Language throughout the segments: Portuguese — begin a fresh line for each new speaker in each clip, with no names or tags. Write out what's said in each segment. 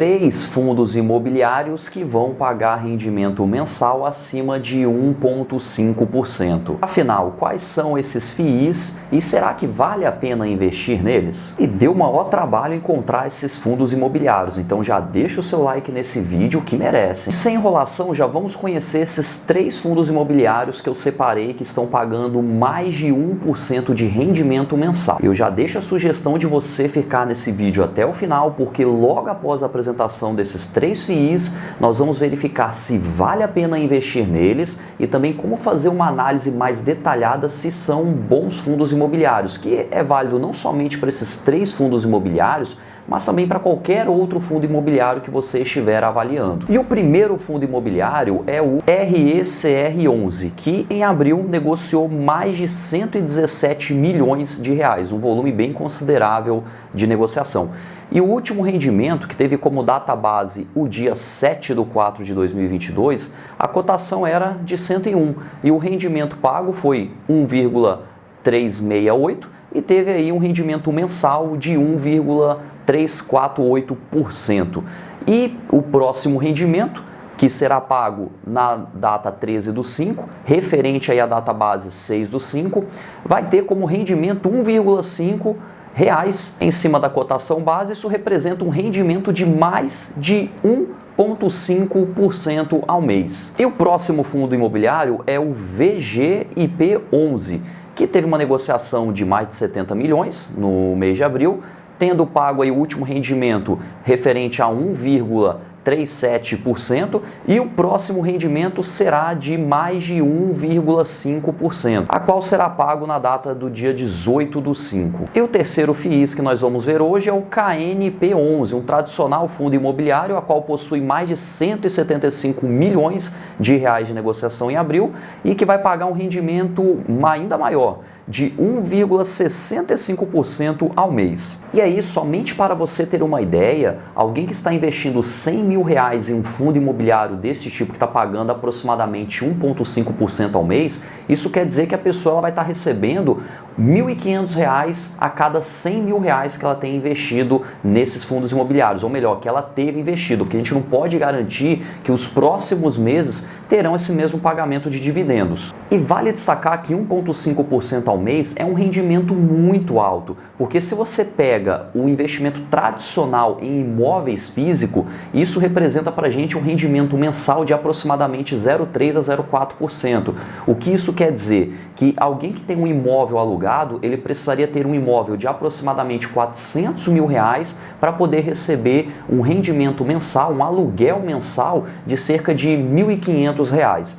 3 fundos imobiliários que vão pagar rendimento mensal acima de 1,5%. Afinal, quais são esses FIIs e será que vale a pena investir neles? E deu maior trabalho encontrar esses fundos imobiliários, então já deixa o seu like nesse vídeo que merece. Sem enrolação, já vamos conhecer esses 3 fundos imobiliários que eu separei que estão pagando mais de 1% de rendimento mensal. Eu já deixo a sugestão de você ficar nesse vídeo até o final, porque logo após a apresentação desses 3 FIIs, nós vamos verificar se vale a pena investir neles e também como fazer uma análise mais detalhada se são bons fundos imobiliários, que é válido não somente para esses 3 fundos imobiliários, mas também para qualquer outro fundo imobiliário que você estiver avaliando. E o primeiro fundo imobiliário é o RECR11, que em abril negociou mais de 117 milhões de reais, um volume bem considerável de negociação. E o último rendimento, que teve como data base o dia 7/4 de 2022, a cotação era de 101 e o rendimento pago foi 1,368 e teve aí um rendimento mensal de 1,348%. E o próximo rendimento, que será pago na data 13/5, referente aí à data base 6/5, vai ter como rendimento 1,5 reais em cima da cotação base. Isso representa um rendimento de mais de 1,5% ao mês. E o próximo fundo imobiliário é o VGIP11, que teve uma negociação de mais de 70 milhões no mês de abril, tendo pago aí o último rendimento referente a 1,37% e o próximo rendimento será de mais de 1,5%, a qual será pago na data do dia 18/5. E o terceiro FIIs que nós vamos ver hoje é o KNP11, um tradicional fundo imobiliário, a qual possui mais de 175 milhões de reais de negociação em abril e que vai pagar um rendimento ainda maior, de 1,65% ao mês. E aí, somente para você ter uma ideia, alguém que está investindo 100 mil reais em um fundo imobiliário desse tipo, que está pagando aproximadamente 1,5% ao mês, isso quer dizer que a pessoa vai estar recebendo R$ 1.500 a cada 100 mil reais que ela tem investido nesses fundos imobiliários, ou melhor, que ela teve investido, porque a gente não pode garantir que os próximos meses terão esse mesmo pagamento de dividendos. E vale destacar que 1,5% ao mês é um rendimento muito alto, porque se você pega o investimento tradicional em imóveis físicos, isso representa para a gente um rendimento mensal de aproximadamente 0,3% a 0,4%. O que isso quer dizer? Que alguém que tem um imóvel alugado, ele precisaria ter um imóvel de aproximadamente 400 mil reais para poder receber um rendimento mensal, um aluguel mensal de cerca de R$ 1.500.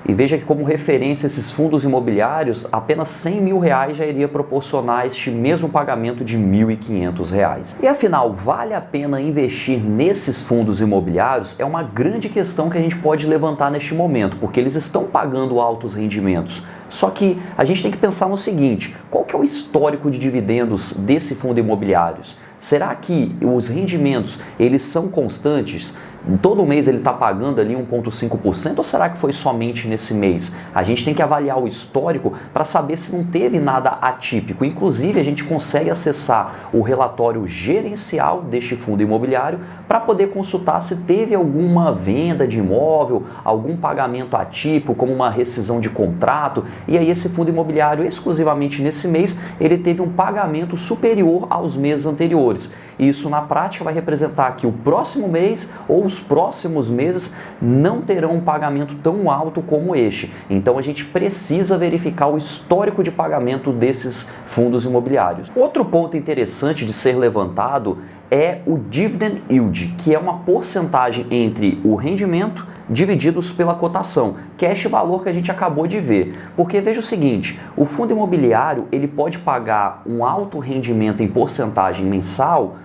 E veja que, como referência, esses fundos imobiliários, apenas 100 mil reais já iria proporcionar este mesmo pagamento de R$ 1.500. E afinal, vale a pena investir nesses fundos imobiliários? É uma grande questão que a gente pode levantar neste momento, porque eles estão pagando altos rendimentos. Só que a gente tem que pensar no seguinte: qual que é o histórico de dividendos desse fundo imobiliário? Será que os rendimentos eles são constantes? Todo mês ele está pagando ali 1,5% ou será que foi somente nesse mês? A gente tem que avaliar o histórico para saber se não teve nada atípico. Inclusive, a gente consegue acessar o relatório gerencial deste fundo imobiliário para poder consultar se teve alguma venda de imóvel, algum pagamento atípico, como uma rescisão de contrato, e aí esse fundo imobiliário, exclusivamente nesse mês, ele teve um pagamento superior aos meses anteriores. Isso, na prática, vai representar que o próximo mês ou os próximos meses não terão um pagamento tão alto como este. Então, a gente precisa verificar o histórico de pagamento desses fundos imobiliários. Outro ponto interessante de ser levantado é o dividend yield, que é uma porcentagem entre o rendimento divididos pela cotação, que é este valor que a gente acabou de ver. Porque veja o seguinte, o fundo imobiliário ele pode pagar um alto rendimento em porcentagem mensal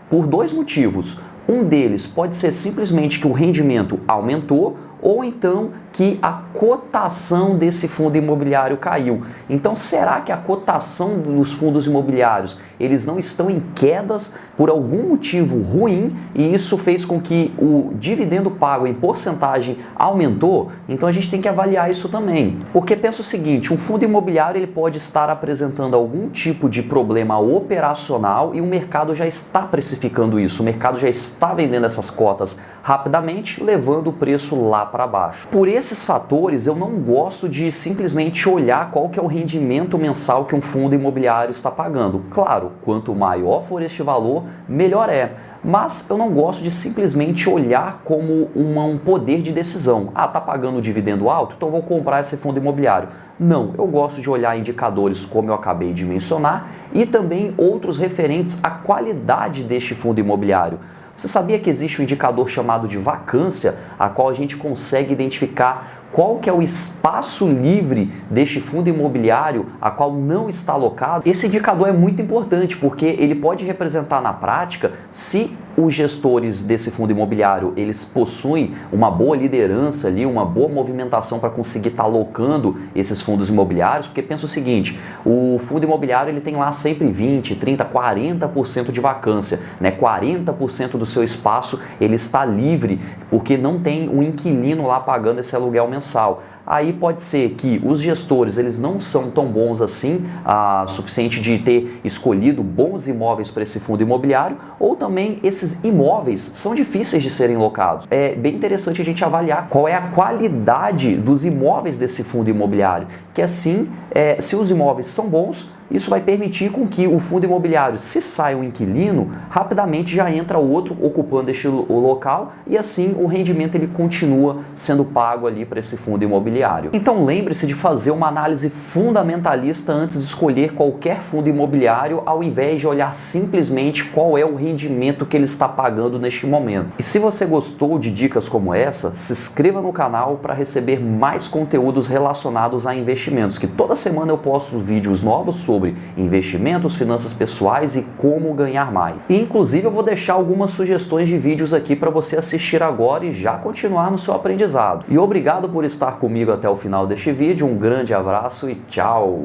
por 2 motivos. Um deles pode ser simplesmente que o rendimento aumentou, ou então que a cotação desse fundo imobiliário caiu. Então, será que a cotação dos fundos imobiliários, eles não estão em quedas por algum motivo ruim e isso fez com que o dividendo pago em porcentagem aumentou? Então a gente tem que avaliar isso também. Porque pensa o seguinte, um fundo imobiliário ele pode estar apresentando algum tipo de problema operacional e o mercado já está precificando isso, o mercado já está vendendo essas cotas rapidamente, levando o preço lá para baixo. Por esses fatores, eu não gosto de simplesmente olhar qual que é o rendimento mensal que um fundo imobiliário está pagando. Claro, quanto maior for este valor, melhor é. Mas eu não gosto de simplesmente olhar como um poder de decisão. Ah, tá pagando dividendo alto, então vou comprar esse fundo imobiliário. Não, eu gosto de olhar indicadores como eu acabei de mencionar e também outros referentes à qualidade deste fundo imobiliário. Você sabia que existe um indicador chamado de vacância, a qual a gente consegue identificar qual que é o espaço livre deste fundo imobiliário a qual não está alocado? Esse indicador é muito importante porque ele pode representar na prática se os gestores desse fundo imobiliário eles possuem uma boa liderança ali, uma boa movimentação para conseguir estar alocando esses fundos imobiliários, porque pensa o seguinte, o fundo imobiliário ele tem lá sempre 20, 30, 40% de vacância, né? 40% do seu espaço ele está livre porque não tem um inquilino lá pagando esse aluguel mensal. Aí pode ser que os gestores eles não são tão bons assim, suficiente de ter escolhido bons imóveis para esse fundo imobiliário, ou também esses imóveis são difíceis de serem locados. É bem interessante a gente avaliar qual é a qualidade dos imóveis desse fundo imobiliário, que assim, se os imóveis são bons, isso vai permitir com que o fundo imobiliário, se sai um inquilino, rapidamente já entra outro ocupando o local e assim o rendimento ele continua sendo pago ali para esse fundo imobiliário. Então lembre-se de fazer uma análise fundamentalista antes de escolher qualquer fundo imobiliário, ao invés de olhar simplesmente qual é o rendimento que ele está pagando neste momento. E se você gostou de dicas como essa, se inscreva no canal para receber mais conteúdos relacionados a investimentos, que toda semana eu posto vídeos novos sobre investimentos, finanças pessoais e como ganhar mais. E inclusive eu vou deixar algumas sugestões de vídeos aqui para você assistir agora e já continuar no seu aprendizado. E obrigado por estar comigo até o final deste vídeo, um grande abraço e tchau!